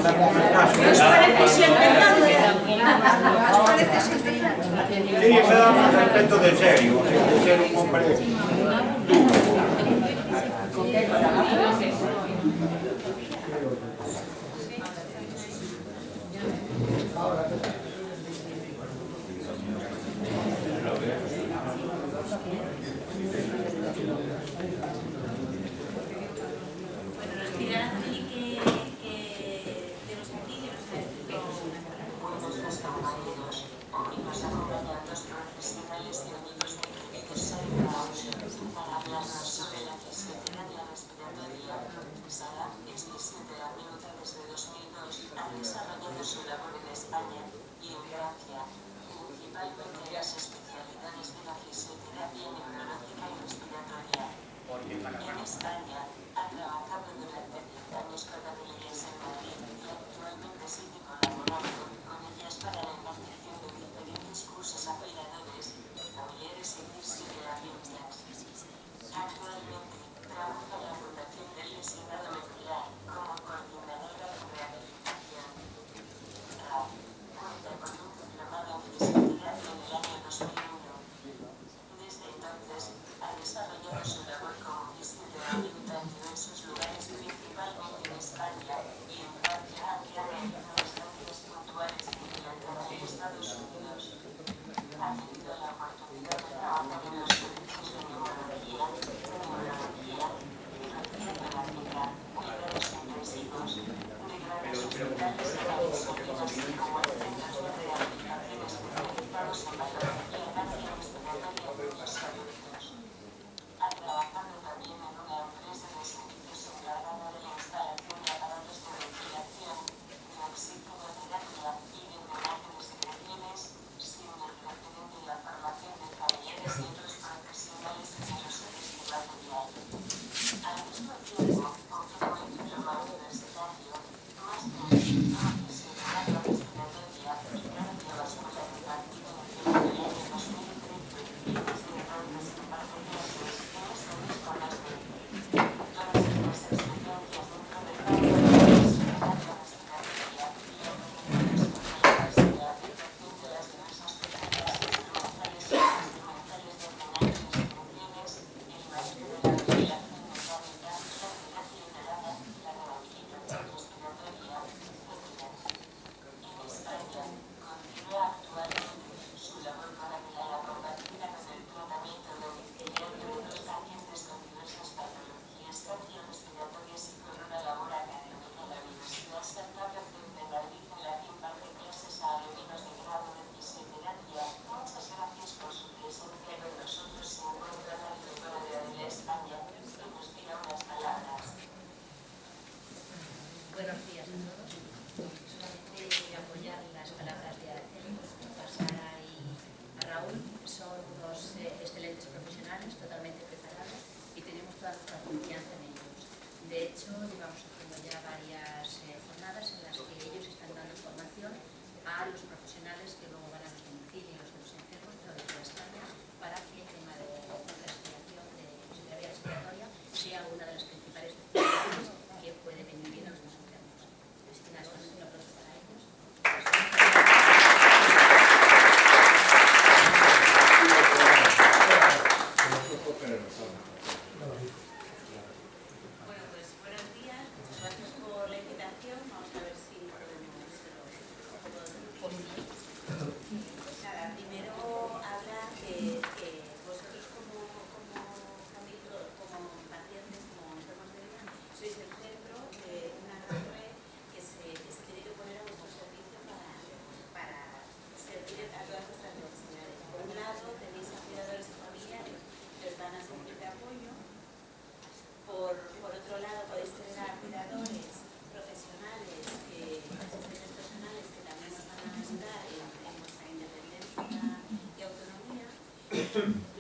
¿Os parece si empezamos? ¿Os parece si empezamos? Sí, me da más aspecto de serio, de ser un hombre duro.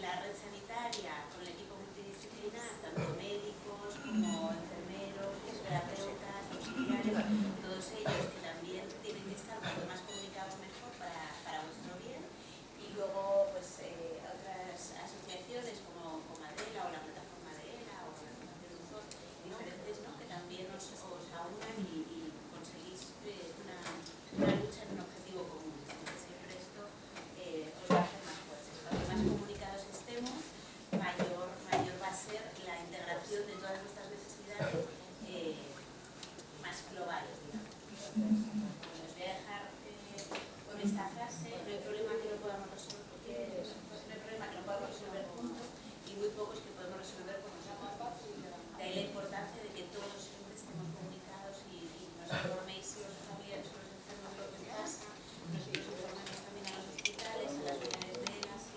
La red sanitaria con el equipo multidisciplinar, tanto médicos como enfermeros, terapeutas, auxiliares, todos ellos que también tienen que estar cuanto más comunicados mejor para vuestro bien. Y luego pues otras asociaciones como Adela o la plataforma de ELA o la Fundación Luzón, diferentes, ¿no?, que también os aunan y conseguís voy a dejar con esta frase: no hay problema que no podamos resolver, porque no hay problema que no podamos resolver juntos, y muy pocos que podemos resolver con nosotros. De ahí la importancia de que todos siempre estemos comunicados y nos informéis si los familiares o los enfermos lo que pasa, nosotros informemos también a los hospitales, a las unidades médicas,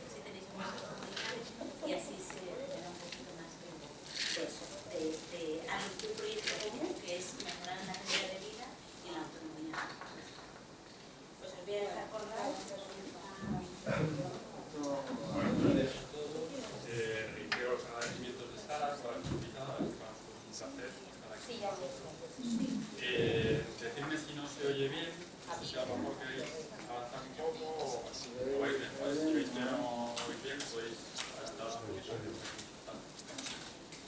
si tenéis vuestros familiares, y así se genera un poquito más de eso, de un proyecto común que es mejorar la calidad de vida y la autonomía. Pues os voy a dejar con Raúl. Reitero los agradecimientos de Sara por haber invitado, es un placer estar aquí. Decidme si no se oye bien, no sé si a lo mejor queréis avanzar un poco o vais bien. Si veis que no oís bien, podéis adaptaros un poquito.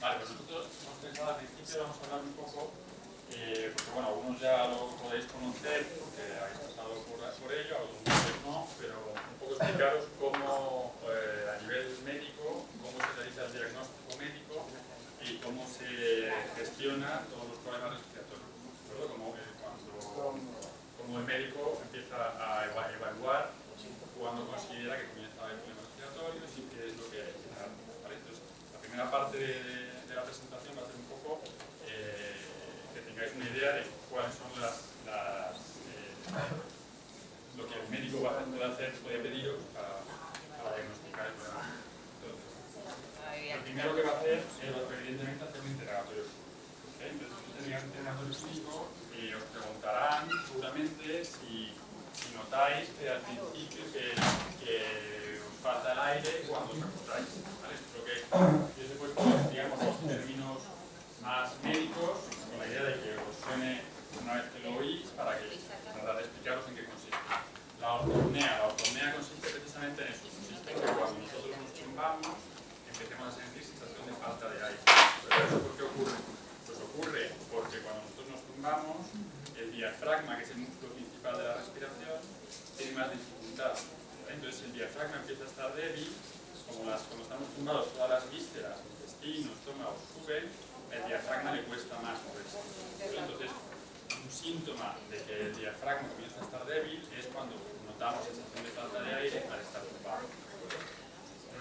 Vale, pues nosotros hemos pensado al principio, vamos a hablar un poco, porque bueno, algunos ya lo podéis conocer porque habéis pasado por ello, algunos no, pero un poco explicaros cómo a nivel médico, cómo se realiza el diagnóstico médico y cómo se gestiona todos los problemas respiratorios. Como el médico empieza a evaluar cuando considera que comienza a haber problemas respiratorios y qué es lo que hay que hacer. ¿Vale? Entonces, la primera parte de la presentación va a ser un poco que tengáis una idea de cuáles son lo que el médico puede hacer, puede pediros para diagnosticar el problema. Entonces, lo primero que va a hacer es, evidentemente, hacer un interrogatorio. ¿Okay? Entonces, tenéis un interrogatorio clínico y os preguntarán seguramente si notáis que al principio que os falta el aire cuando os acostáis. ¿Vale? Esto es lo que yo os he puesto, digamos, los términos más médicos, con la idea de que os suene una vez que lo oís para tratar de explicaros en qué consiste. La ortopnea consiste precisamente en eso. Consiste en que cuando nosotros nos tumbamos empecemos a sentir sensación de falta de aire. ¿Pero eso por qué ocurre? Pues ocurre porque cuando nosotros nos tumbamos, el diafragma, que es el músculo principal de la respiración, tiene más dificultad. Entonces el diafragma empieza a estar débil, cuando estamos tumbados todas las vísceras, intestino, estómago suben, el diafragma le cuesta más moverse. Entonces, un síntoma de que el diafragma comienza a estar débil es cuando notamos sensación de falta de aire al estar tumbado.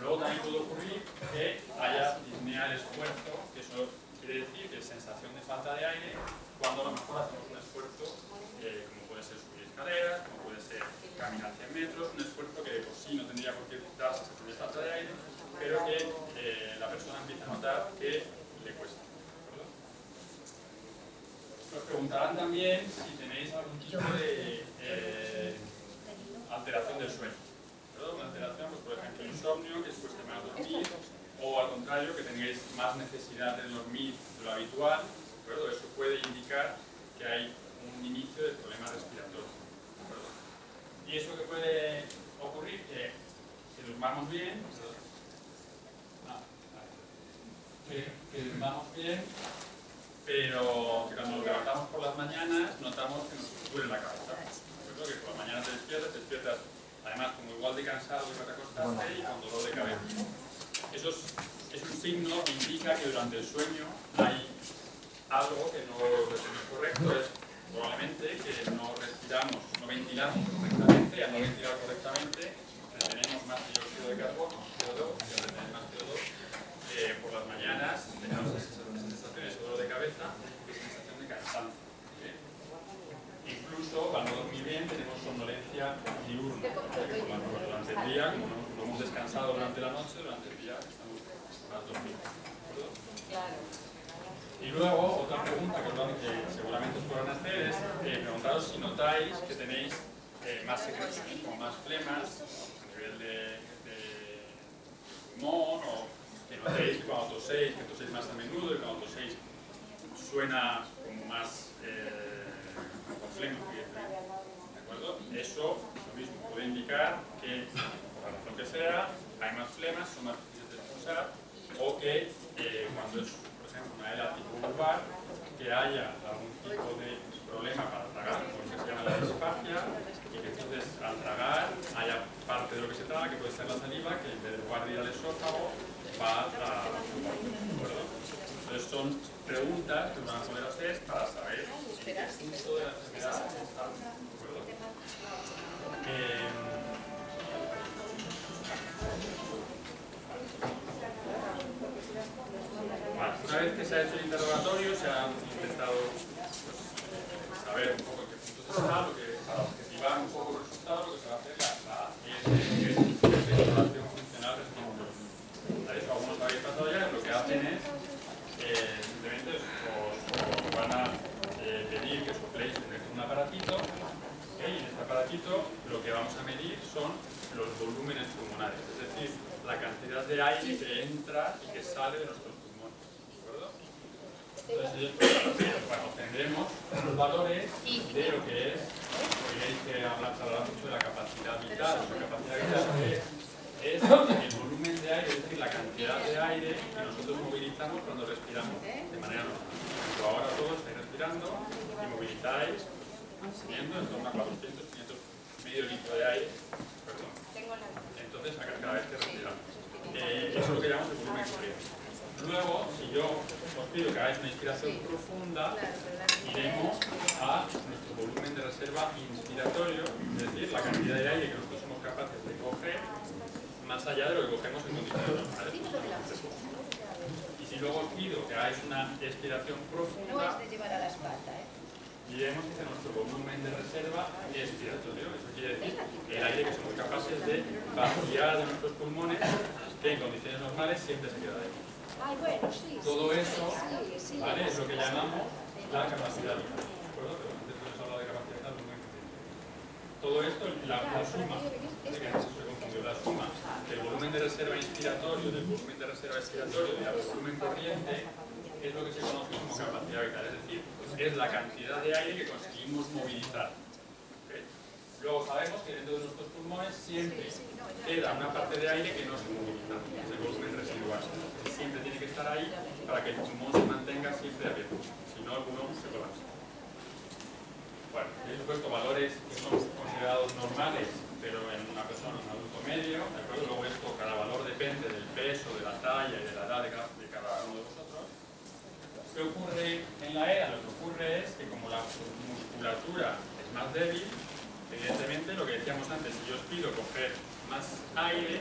Luego también puede ocurrir que haya disnea del esfuerzo, que eso quiere decir que es sensación de falta de aire cuando a lo mejor hacemos un esfuerzo, como puede ser subir escaleras, como puede ser caminar 100 metros, un esfuerzo que por sí no tendría por qué dar sensación de falta de aire, pero que la persona empieza a notar que le cuesta. Nos preguntarán también si tenéis algún tipo de alteración del sueño. Una alteración, pues, por ejemplo, insomnio, que os cueste más dormir, o al contrario, que tengáis más necesidad de dormir de lo habitual. Eso puede indicar que hay un inicio de problemas respiratorios. Y eso que puede ocurrir, que durmamos bien, que durmamos bien, pero que cuando nos levantamos por las mañanas notamos que nos duele la cabeza. Que por la mañana te despiertas además como igual de cansado que te acostaste y con dolor de cabeza. Eso es un signo que indica que durante el sueño hay algo que no es correcto, es probablemente que no respiramos, no ventilamos correctamente, y al no ventilar correctamente retenemos más dióxido de carbono, CO2, y al retener más CO2 por las mañanas tenemos esas sensaciones de dolor de cabeza y sensación de cansancio. Incluso al no dormir bien tenemos somnolencia diurna, durante el día, como no hemos descansado durante la noche, durante el día estamos más dormidos. Y luego, otra pregunta que seguramente os podrán hacer es preguntaros si notáis que tenéis más secreciones, como más flemas a nivel de pulmón, o que notéis que cuando toséis más a menudo y cuando toséis suena como más con flema, ¿de acuerdo? Eso, lo mismo, puede indicar que, por la razón que sea, hay más flemas, son más difíciles de expulsar, o que cuando es, por ejemplo, una ELA tipo vulvar, que haya algún tipo de problema para tragar, como se llama la disfagia, y que entonces al tragar haya parte de lo que se traga, que puede ser la saliva, que en vez de guardar al esófago, va a la entonces son preguntas que van a poder hacer para saber el punto de la enfermedad ver un poco en qué punto se está, lo que, para objetivar un poco el resultado, lo que se va a hacer que es exploración funcional respecto. Eso algunos habéis pasado ya, lo que hacen es simplemente os van a pedir que sopléis en un aparatito, y en este aparatito lo que vamos a medir son los volúmenes pulmonares, es decir, la cantidad de aire que entra y que sale de nuestros pulmones, ¿de acuerdo? Entonces, bueno, obtendremos los valores de lo que es, veréis que hablará mucho de la capacidad vital. La capacidad vital es el volumen de aire, es decir, la cantidad de aire que nosotros movilizamos cuando respiramos de manera normal. Pero ahora todos estáis respirando y movilizáis, teniendo en torno a 400, 500 medio litro de aire, perdón. Entonces, cada vez que respiramos. Eso es lo que llamamos el volumen corriente. Luego, si yo os pido que hagáis una inspiración profunda, iremos a nuestro volumen de reserva inspiratorio, es decir, la cantidad de aire que nosotros somos capaces de coger, más allá de lo que cogemos en condiciones normales. Y si luego os pido que hagáis una expiración profunda, iremos hacia nuestro volumen de reserva expiratorio. Eso quiere decir el aire que somos capaces de vaciar de nuestros pulmones, que en condiciones normales siempre se queda ahí. Todo eso, ¿vale? Es lo que llamamos la capacidad vital. ¿De acuerdo? Pero antes hemos hablado de capacidad vital muy importante. Todo esto, la suma, la suma del volumen de reserva inspiratorio, del volumen de reserva expiratorio y del volumen corriente, es lo que se conoce como capacidad vital, es decir, es la cantidad de aire que conseguimos movilizar. ¿Okay? Luego sabemos que dentro de nuestros pulmones siempre queda una parte de aire que no se moviliza, es el volumen residual. Siempre tiene que estar ahí para que el pulmón se mantenga siempre abierto, si no el pulmón se colapsa. Bueno, he supuesto valores que son considerados normales, pero en una persona, un adulto medio, ¿de acuerdo? Luego esto, cada valor depende del peso, de la talla y de la edad de cada uno de vosotros. ¿Qué ocurre en la ERA? Lo que ocurre es que como la musculatura es más débil, evidentemente lo que decíamos antes, si yo os pido coger más aire,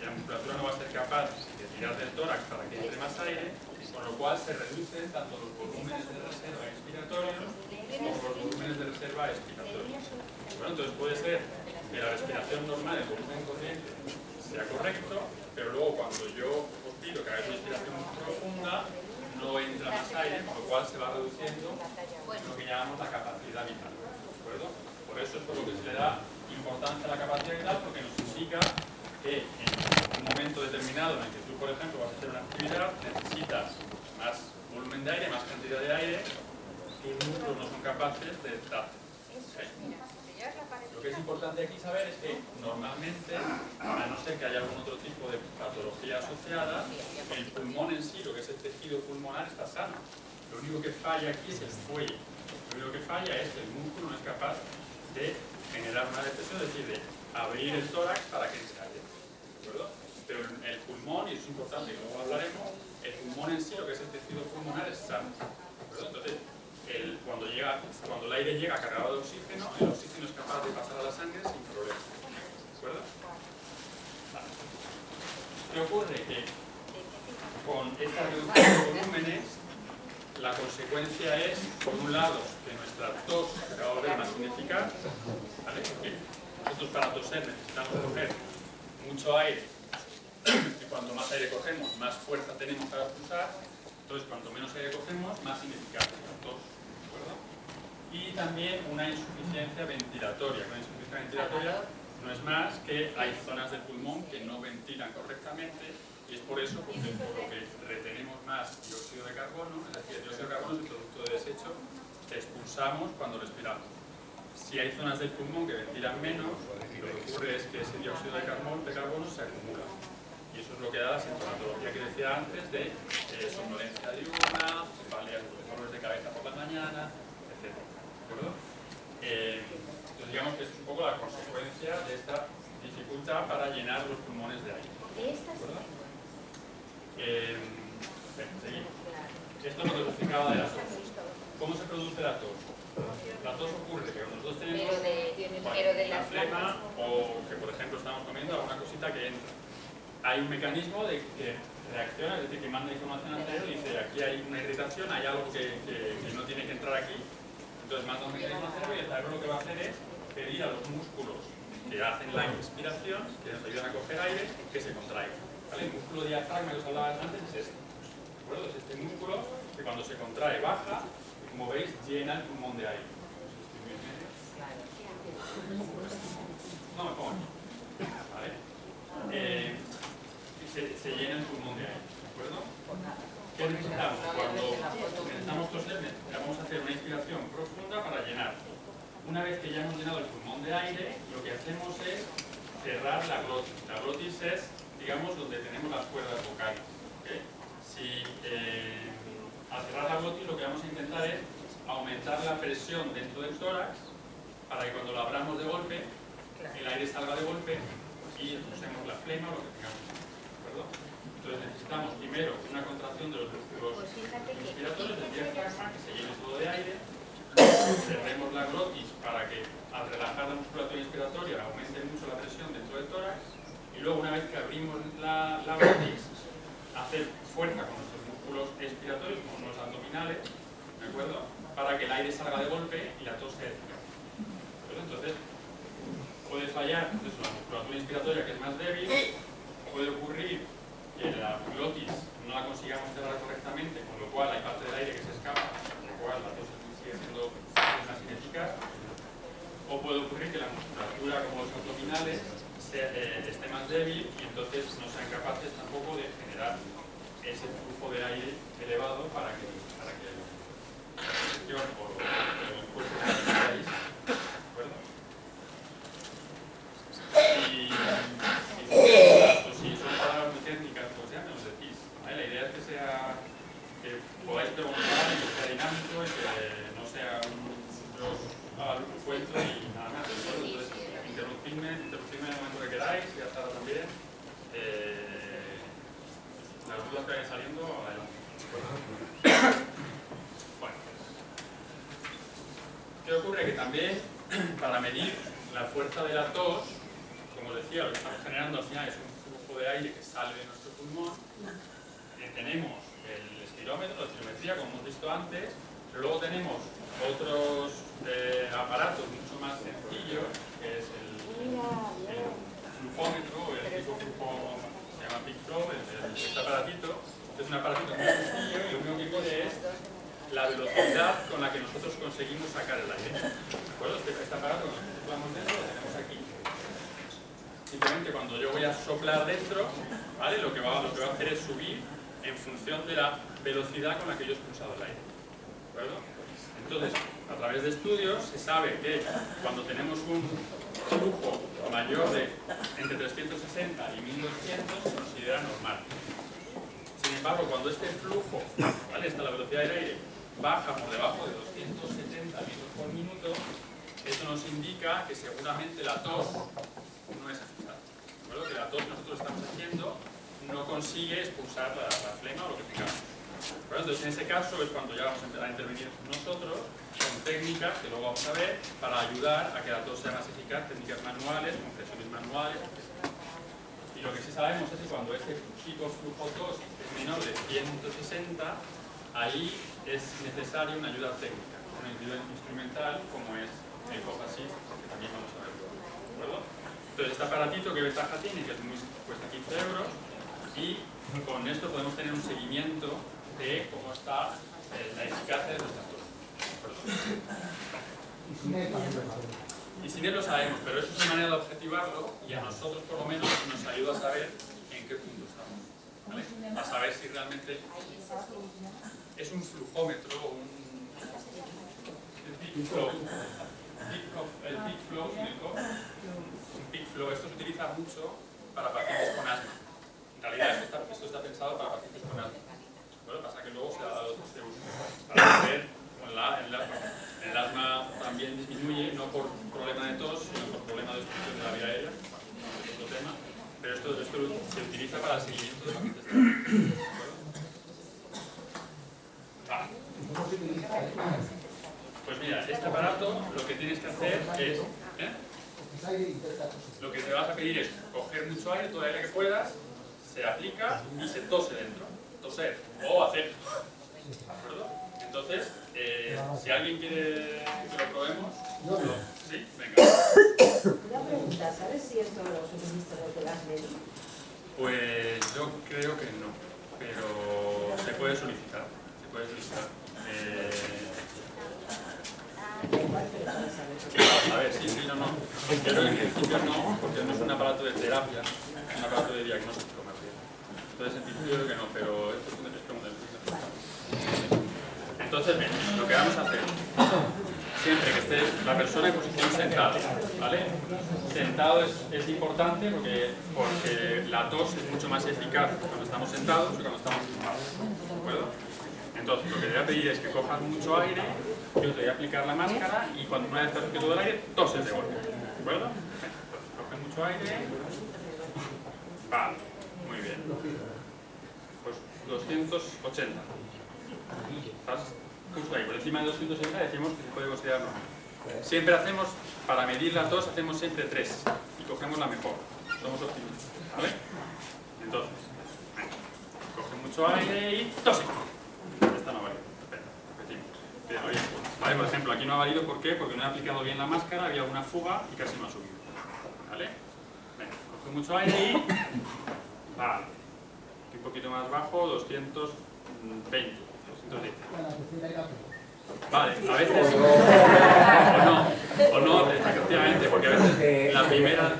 la musculatura no va a ser capaz de tirar del tórax para que entre más aire, con lo cual se reducen tanto los volúmenes de reserva expiratorios como los volúmenes de reserva expiratorios. Bueno, entonces puede ser que la respiración normal, el volumen corriente, sea correcto, pero luego cuando yo os pido que hagáis una respiración profunda, no entra más aire, con lo cual se va reduciendo lo que llamamos la capacidad vital. ¿De acuerdo? Por eso es por lo que se le da importancia a la capacidad vital, porque nos indica que en un momento determinado en el que tú, por ejemplo, vas a hacer una actividad, necesitas más volumen de aire, más cantidad de aire, tus músculos no son capaces de dar. ¿Okay? Lo que es importante aquí saber es que normalmente, a no ser que haya algún otro tipo de patología asociada, el pulmón en sí, lo que es el tejido pulmonar, está sano. Lo único que falla aquí es el fuelle. Lo único que falla es que el músculo no es capaz de generar una depresión, es decir, de abrir el tórax para que se aire. ¿De acuerdo? Pero el pulmón, y eso es importante, y luego hablaremos, el pulmón en sí, lo que es el tejido pulmonar, es sano. ¿De acuerdo? Entonces, cuando el aire llega cargado de oxígeno, el oxígeno es capaz de pasar a la sangre sin problema. ¿De acuerdo? Vale. ¿Qué ocurre? Que con esta reducción de volúmenes, la consecuencia es, por un lado, que nuestra tos se va a volver más ineficaz, ¿vale? Porque nosotros para toser necesitamos coger mucho aire, y cuanto más aire cogemos, más fuerza tenemos para expulsar, entonces cuanto menos aire cogemos, más ineficaz es la tos, ¿de acuerdo? Y también una insuficiencia ventilatoria. Una insuficiencia ventilatoria no es más que hay zonas del pulmón que no ventilan correctamente, y es por eso porque por lo que retenemos más dióxido de carbono, es decir, el dióxido de carbono es el producto de desecho que expulsamos cuando respiramos. Si hay zonas del pulmón que ventilan menos, lo que ocurre es que ese dióxido de carbono se acumula. Y eso es lo que da la sintomatología que decía antes de somnolencia diurna, cefaleas, dolores de cabeza por la mañana, etc. ¿De acuerdo? Entonces digamos que es un poco la consecuencia de esta dificultad para llenar los pulmones de aire. ¿De acuerdo? Seguimos. Esto es lo que os explicaba de la tos. ¿Cómo se produce la tos? La tos ocurre que nosotros tenemos la flema o que, por ejemplo, estamos comiendo alguna cosita que entra. Hay un mecanismo de que reacciona, es decir, que manda información al cerebro y dice aquí hay una irritación, hay algo que no tiene que entrar aquí, mecanismo del cerebro y el cerebro lo que va a hacer es pedir a los músculos que hacen la inspiración, que nos ayudan a coger aire, que se contraigan. ¿Vale? El músculo diafragma que os hablaba antes es este. ¿De acuerdo? Es este músculo que cuando se contrae baja y como veis llena el pulmón de aire. No me pongo aquí. ¿Vale? Se llena el pulmón de aire. ¿De acuerdo? ¿Qué necesitamos? Cuando necesitamos toser, vamos a hacer una inspiración profunda para llenar. Una vez que ya hemos llenado el pulmón de aire, lo que hacemos es cerrar la glotis. La glotis es, digamos, donde tenemos las cuerdas vocales. ¿Okay? Si al cerrar la glotis lo que vamos a intentar es aumentar la presión dentro del tórax para que cuando lo abramos de golpe, el aire salga de golpe y usemos la flema o lo que tengamos. ¿De acuerdo? Entonces necesitamos primero una contracción de los músculos respiratorios del diafragma, que se llene todo de aire. Cerremos la glotis para que al relajar la musculatura inspiratoria aumente mucho la presión dentro del tórax y luego una vez que abrimos la glotis hacer fuerza con nuestros músculos expiratorios como son los abdominales, ¿de acuerdo? Para que el aire salga de golpe y la tos se detenga. Entonces puede fallar entonces, la musculatura inspiratoria que es más débil, puede ocurrir que la glotis no la consigamos cerrar correctamente, con lo cual hay parte del aire que se escapa, con lo cual la tos sigue siendo más ineficaz, o puede ocurrir que la musculatura como los abdominales esté más débil y entonces no sean capaces tampoco de generar ese flujo de aire elevado para que la digestión o el cuerpo esté. Si son palabras muy técnicas, pues ya me lo decís. ¿Vale? La idea es que podáis preguntar y que sea dinámico y que no sea un cuento y nada más. Entonces, interrumpidme en el momento que queráis, y hasta ahora también. Las dudas que vayan saliendo, adelante. Bueno. ¿Qué ocurre? Que también, para medir la fuerza de la tos, como os decía, lo que estamos generando al final es un flujo de aire que sale de nuestro pulmón. Tenemos el espirómetro, la espirometría, como hemos visto antes, pero luego tenemos otros aparatos mucho más sencillos, que es el flujómetro, el tipo flujo, se llama Peak Flow, este aparatito. Es un aparatito muy sencillo y lo único que mide es la velocidad con la que nosotros conseguimos sacar el aire. ¿De acuerdo? Este aparato, cuando soplamos dentro, lo tenemos aquí. Simplemente cuando yo voy a soplar dentro, ¿vale? Lo que va a hacer es subir en función de la velocidad con la que yo he expulsado el aire. ¿De acuerdo? Entonces, a través de estudios se sabe que cuando tenemos un flujo mayor de entre 360 y 1200 se considera normal. Sin embargo, cuando este flujo, ¿vale? La velocidad del aire, baja por debajo de 270 litros por minuto, eso nos indica que seguramente la tos no es eficaz. ¿De acuerdo? Que la tos que nosotros estamos haciendo no consigue expulsar la flema o lo que tengamos. ¿De entonces, en ese caso es cuando ya vamos a empezar a intervenir nosotros con técnicas que luego vamos a ver para ayudar a que la tos sea más eficaz, técnicas manuales, compresiones manuales, etc. Y lo que sí sabemos es que cuando este pico flujo tos es menor de 160, ahí es necesaria una ayuda técnica, una ayuda instrumental como es el Cough Assist, que también vamos a ver luego. ¿De acuerdo? Entonces, este aparatito, ¿qué ventaja tiene? Que cuesta 15 euros y con esto podemos tener un seguimiento de cómo está la eficacia de nuestra tos. Y sin él lo sabemos, pero eso es una manera de objetivarlo y a nosotros por lo menos nos ayuda a saber en qué punto estamos. ¿Vale? A saber si realmente es un flujómetro o un peak flow. El peak flow, un peak flow, esto se utiliza mucho para pacientes con asma. En realidad esto está pensado para pacientes con asma. Bueno, pasa que luego se ha dado este uso para ver el asma también disminuye, no por problema de tos, sino por problema de obstrucción de la vía aérea, es otro tema, pero esto se utiliza para el seguimiento de pacientes de asma. Pues mira, este aparato lo que tienes que hacer es, lo que te vas a pedir es coger mucho aire, todo el aire que puedas, se aplica y se tose dentro, toser, o hacer, ¿de acuerdo? Entonces, si alguien quiere que lo probemos, creo que no, pero se puede solicitar. Se puede solicitar. A ver, sí, no. Yo creo que en principio no, porque no es un aparato de terapia, es un aparato de diagnóstico más bien. Entonces en principio yo creo que no, pero esto es un. Entonces, bien, lo que vamos a hacer, siempre que esté la persona en posición sentada, ¿vale? Sentado es importante porque la tos es mucho más eficaz cuando estamos sentados que cuando estamos tumbados, ¿de acuerdo? Entonces, lo que te voy a pedir es que cojas mucho aire, yo te voy a aplicar la máscara y cuando una vez te has metido todo el aire, toses de golpe, ¿de acuerdo? Entonces, coge mucho aire. Vale, muy bien. Pues 280. ¿Estás justo ahí? Por encima de 260 decimos que se puede considerar normal. Siempre hacemos, para medir la tos, hacemos siempre 3 y cogemos la mejor. Somos optimistas, ¿vale? Entonces, coge mucho aire y tose. Esta no vale. Perfecto, repetimos. Vale, por ejemplo, aquí no ha valido, ¿por qué? Porque no he aplicado bien la máscara, había una fuga y casi no ha subido. ¿Vale? Venga, coge mucho aire y... Vale. Aquí un poquito más bajo, 220. 210. Vale, a veces o no, efectivamente, porque a veces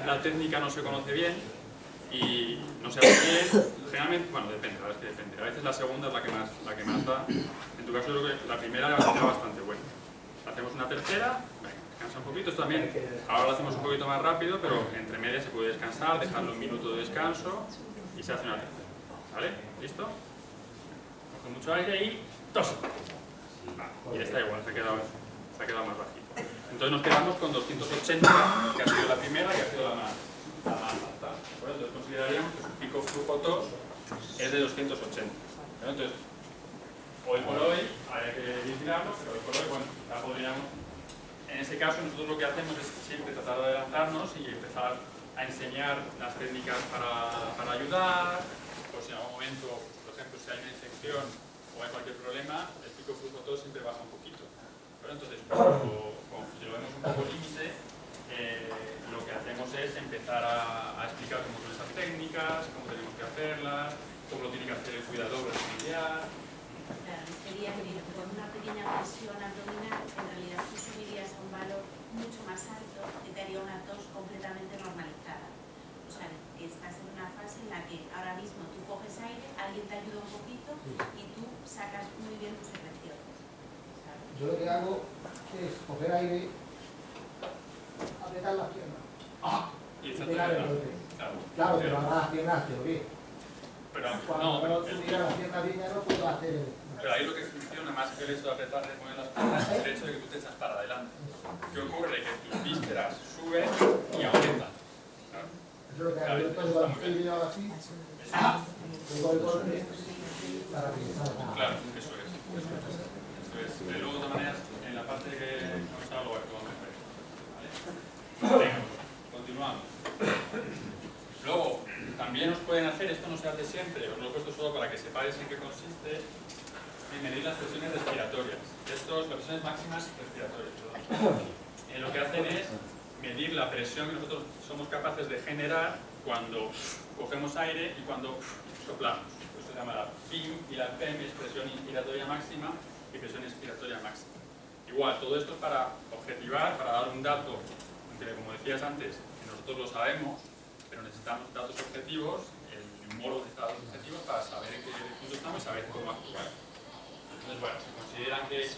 la técnica no se conoce bien y no se hace bien, generalmente, bueno, depende, la verdad es que depende, a veces la segunda es la que más da, en tu caso yo creo que la primera va a ser bastante buena. Hacemos una tercera, venga, descansa un poquito, esto también, ahora lo hacemos un poquito más rápido, pero entre medias se puede descansar, dejarlo un minuto de descanso y se hace una tercera, ¿vale? ¿Listo? Coge mucho aire y tos. Y esta igual, se ha quedado más bajito. Entonces nos quedamos con 280, que ha sido la primera y ha sido la más alta. Entonces consideraríamos que su pico flujo tos es de 280. Entonces, hoy por hoy, hay que vigilarlo, pero hoy por hoy, bueno, ya podríamos... En ese caso, nosotros lo que hacemos es siempre tratar de adelantarnos y empezar a enseñar las técnicas para ayudar, pues si en algún momento, por ejemplo, si hay una infección o hay cualquier problema, el pico flujo tos siempre baja un poquito. Pero entonces, si lo vemos un poco límite, lo que hacemos es empezar a explicar cómo son esas técnicas, cómo tenemos que hacerlas, cómo lo tiene que hacer el cuidador o el familiar. Claro, sería que con una pequeña presión abdominal, en realidad tú subirías a un valor mucho más alto que te haría una tos completamente normalizada. O sea, que estás en una fase en la que ahora mismo tú coges aire, alguien te ayuda un poquito y tú sacas muy bien tus secreciones. Yo lo que hago es coger aire, apretar las piernas. Y pegar el golpe. Claro, pero ahora las piernas te bien. Pero cuando tú miras las piernas bien ya no puedo hacer el... Pero ahí lo que funciona más que el hecho de apretar y poner las piernas es el hecho de que tú te echas para adelante. ¿Qué ocurre? Que tus vísceras suben y aumentan. Claro. Eso es lo que hago. Yo entonces cuando estoy mirando así, digo el golpe para que salga. Claro, eso es. Pero luego, de todas maneras, en la parte que hemos estado, lo vamos a ver. ¿Vale? Venga, continuamos. Luego, también os pueden hacer, esto no se hace siempre, os lo he puesto solo para que sepáis en qué consiste, en medir las presiones respiratorias. Las presiones máximas respiratorias. Lo que hacen es medir la presión que nosotros somos capaces de generar cuando cogemos aire y cuando soplamos. Eso se llama la PIM y la PEM, es presión inspiratoria máxima y presión expiratoria máxima. Igual, todo esto es para objetivar, para dar un dato, que como decías antes, que nosotros lo sabemos, pero necesitamos datos objetivos, el modo de datos objetivos para saber en qué punto estamos y saber cómo actuar. Entonces, bueno, se consideran que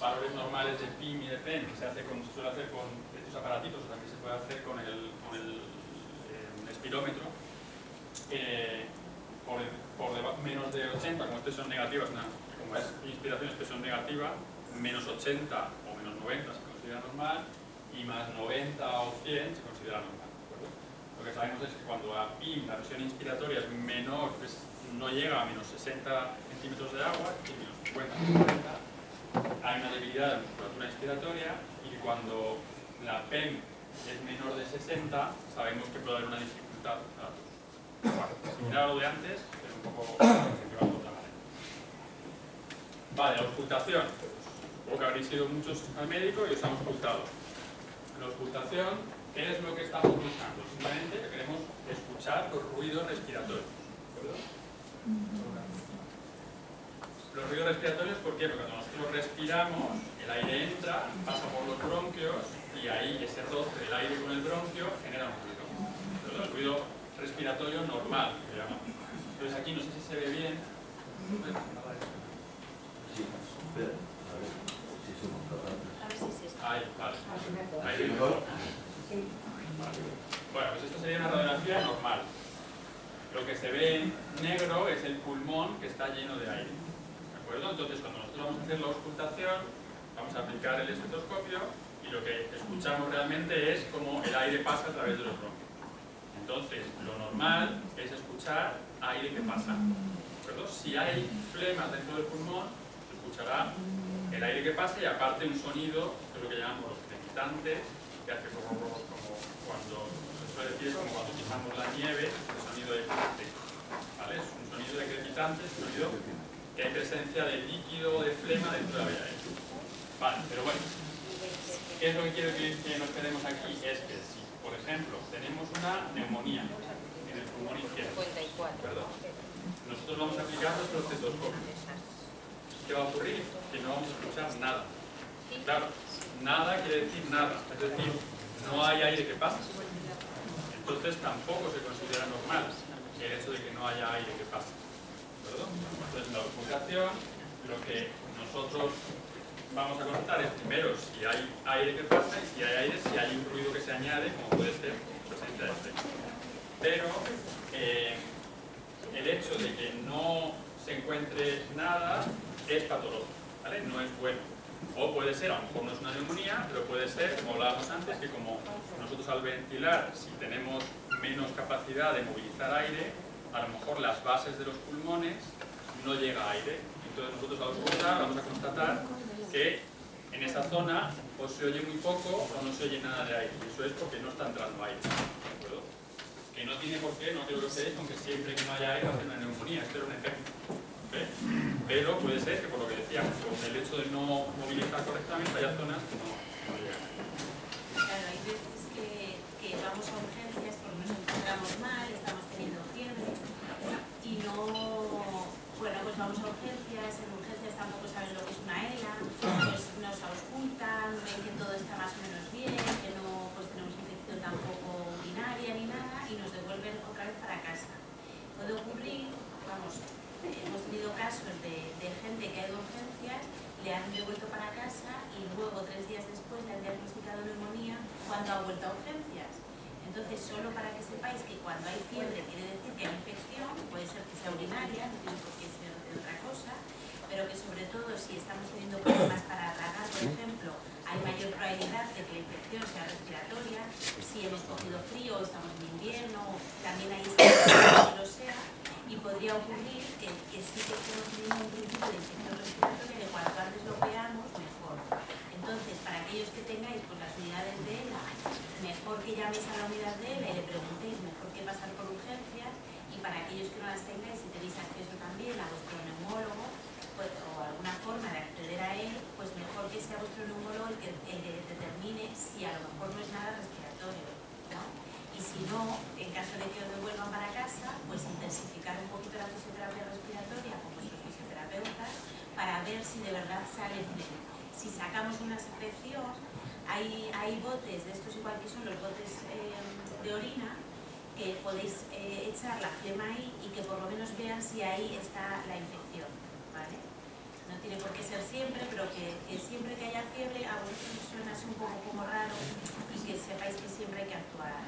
valores normales de PIM y de PEM se suele hacer con estos aparatitos, o también se puede hacer con el espirómetro, por menos de 80, como estas son negativas, como es inspiración es presión negativa, menos 80 o menos 90 se considera normal y más 90 o 100 se considera normal. Lo que sabemos es que cuando la PIM, la presión inspiratoria, es menor, pues no llega a menos 60 centímetros de agua, y menos 50, menos 40, hay una debilidad de la musculatura inspiratoria y que cuando la PEM es menor de 60, sabemos que puede haber una dificultad. Similar a lo de antes, pero un poco objetivado de otra manera. Vale, la auscultación. Supongo que habréis ido muchos al médico y os han auscultado. La auscultación, ¿qué es lo que estamos buscando? Simplemente queremos escuchar los ruidos respiratorios. ¿De acuerdo? Los ruidos respiratorios, ¿por qué? Porque cuando nosotros respiramos, el aire entra, pasa por los bronquios y ahí ese roce del aire con el bronquio genera un ruido. Pero el ruido respiratorio normal, que llamamos. Entonces aquí no sé si se ve bien. Ahí, vale. Ahí mejor. Vale. Bueno, pues esto sería una radiografía normal. Lo que se ve en negro es el pulmón que está lleno de aire. ¿De acuerdo? Entonces, cuando nosotros vamos a hacer la auscultación, vamos a aplicar el estetoscopio y lo que escuchamos realmente es cómo el aire pasa a través de los bronquios. Entonces, lo normal es escuchar aire que pasa. ¿De acuerdo? Si hay flemas dentro del pulmón, se escuchará el aire que pasa y aparte un sonido, que es lo que llamamos los crepitantes, que hace como cuando, se suele decir, es como cuando pisamos la nieve, el sonido de crepitante, ¿vale? Es un sonido de crepitante, es un sonido que hay presencia de líquido o de flema dentro de la vía aérea. Vale, pero bueno, ¿qué es lo que quiero que nos quedemos aquí? Es que si, por ejemplo, tenemos una neumonía en el pulmón izquierdo, ¿verdad? Nosotros vamos a aplicar nuestro estetoscopio. ¿Qué va a ocurrir? Que no vamos a escuchar nada. Claro, nada quiere decir nada, es decir, no hay aire que pase. Entonces tampoco se considera normal el hecho de que no haya aire que pase. ¿Verdad? Entonces en la auscultación lo que nosotros vamos a constatar es primero si hay aire que pasa y si hay aire, si hay un ruido que se añade, como puede ser presencia de este. Pero el hecho de que no se encuentre nada es patológico, ¿vale? No es bueno. O puede ser, a lo mejor no es una neumonía, pero puede ser, como hablábamos antes, que como nosotros al ventilar, si tenemos menos capacidad de movilizar aire, a lo mejor las bases de los pulmones no llega aire. Entonces nosotros al auscultar vamos a constatar que en esa zona o se oye muy poco o no se oye nada de aire. Y eso es porque no está entrando aire. ¿De acuerdo? Que no tiene por qué, no creo que sea, aunque siempre que no haya aire va a ser una neumonía. Esto era un efecto. ¿Okay? Pero puede ser que, por lo que decíamos, con el hecho de no movilizar correctamente haya zonas que no llegan. Claro, hay veces que vamos a urgencias porque nos encontramos mal, estamos teniendo fiebre y no... Bueno, pues vamos a urgencias, en urgencias tampoco saben lo que es una ELA, pues nos auscultan, ven que todo está más o menos bien, que no pues tenemos infección tampoco urinaria ni nada y nos devuelven otra vez para casa. Puede ocurrir, vamos, hemos tenido casos de gente que ha ido a urgencias, le han devuelto para casa y luego 3 días después le han diagnosticado neumonía cuando ha vuelto a urgencias. Entonces, solo para que sepáis que cuando hay fiebre quiere decir que hay infección, puede ser que sea urinaria, no tiene por qué ser de otra cosa, pero que sobre todo si estamos teniendo problemas para tragar, por ejemplo, hay mayor probabilidad de que la infección sea respiratoria, si hemos cogido frío, estamos en invierno, también hay esa que lo sea, y podría ocurrir que sí que estemos teniendo un principio de infección respiratoria que cuanto antes lo veamos, mejor. Entonces, para aquellos que tengáis pues, las unidades de ELA, mejor que llaméis a la unidad de ELA y le preguntéis mejor que pasar por urgencias, y para aquellos que no las tengáis y tenéis acceso también a vuestro neumólogo, pues, o alguna forma de acceder a él, pues mejor que sea vuestro neumólogo el que determine si a lo mejor no es nada respiratorio, ¿no? Y si no, en caso de que os devuelvan para casa, pues intensificar un poquito la fisioterapia respiratoria con vuestros fisioterapeutas para ver si de verdad sale bien. Si sacamos una secreción, hay botes de estos igual que son los botes de orina, que podéis echar la flema ahí y que por lo menos vean si ahí está la infección, ¿vale? No tiene por qué ser siempre, pero que siempre que haya fiebre a vosotros os suena así un poco como raro y que sepáis que siempre hay que actuar.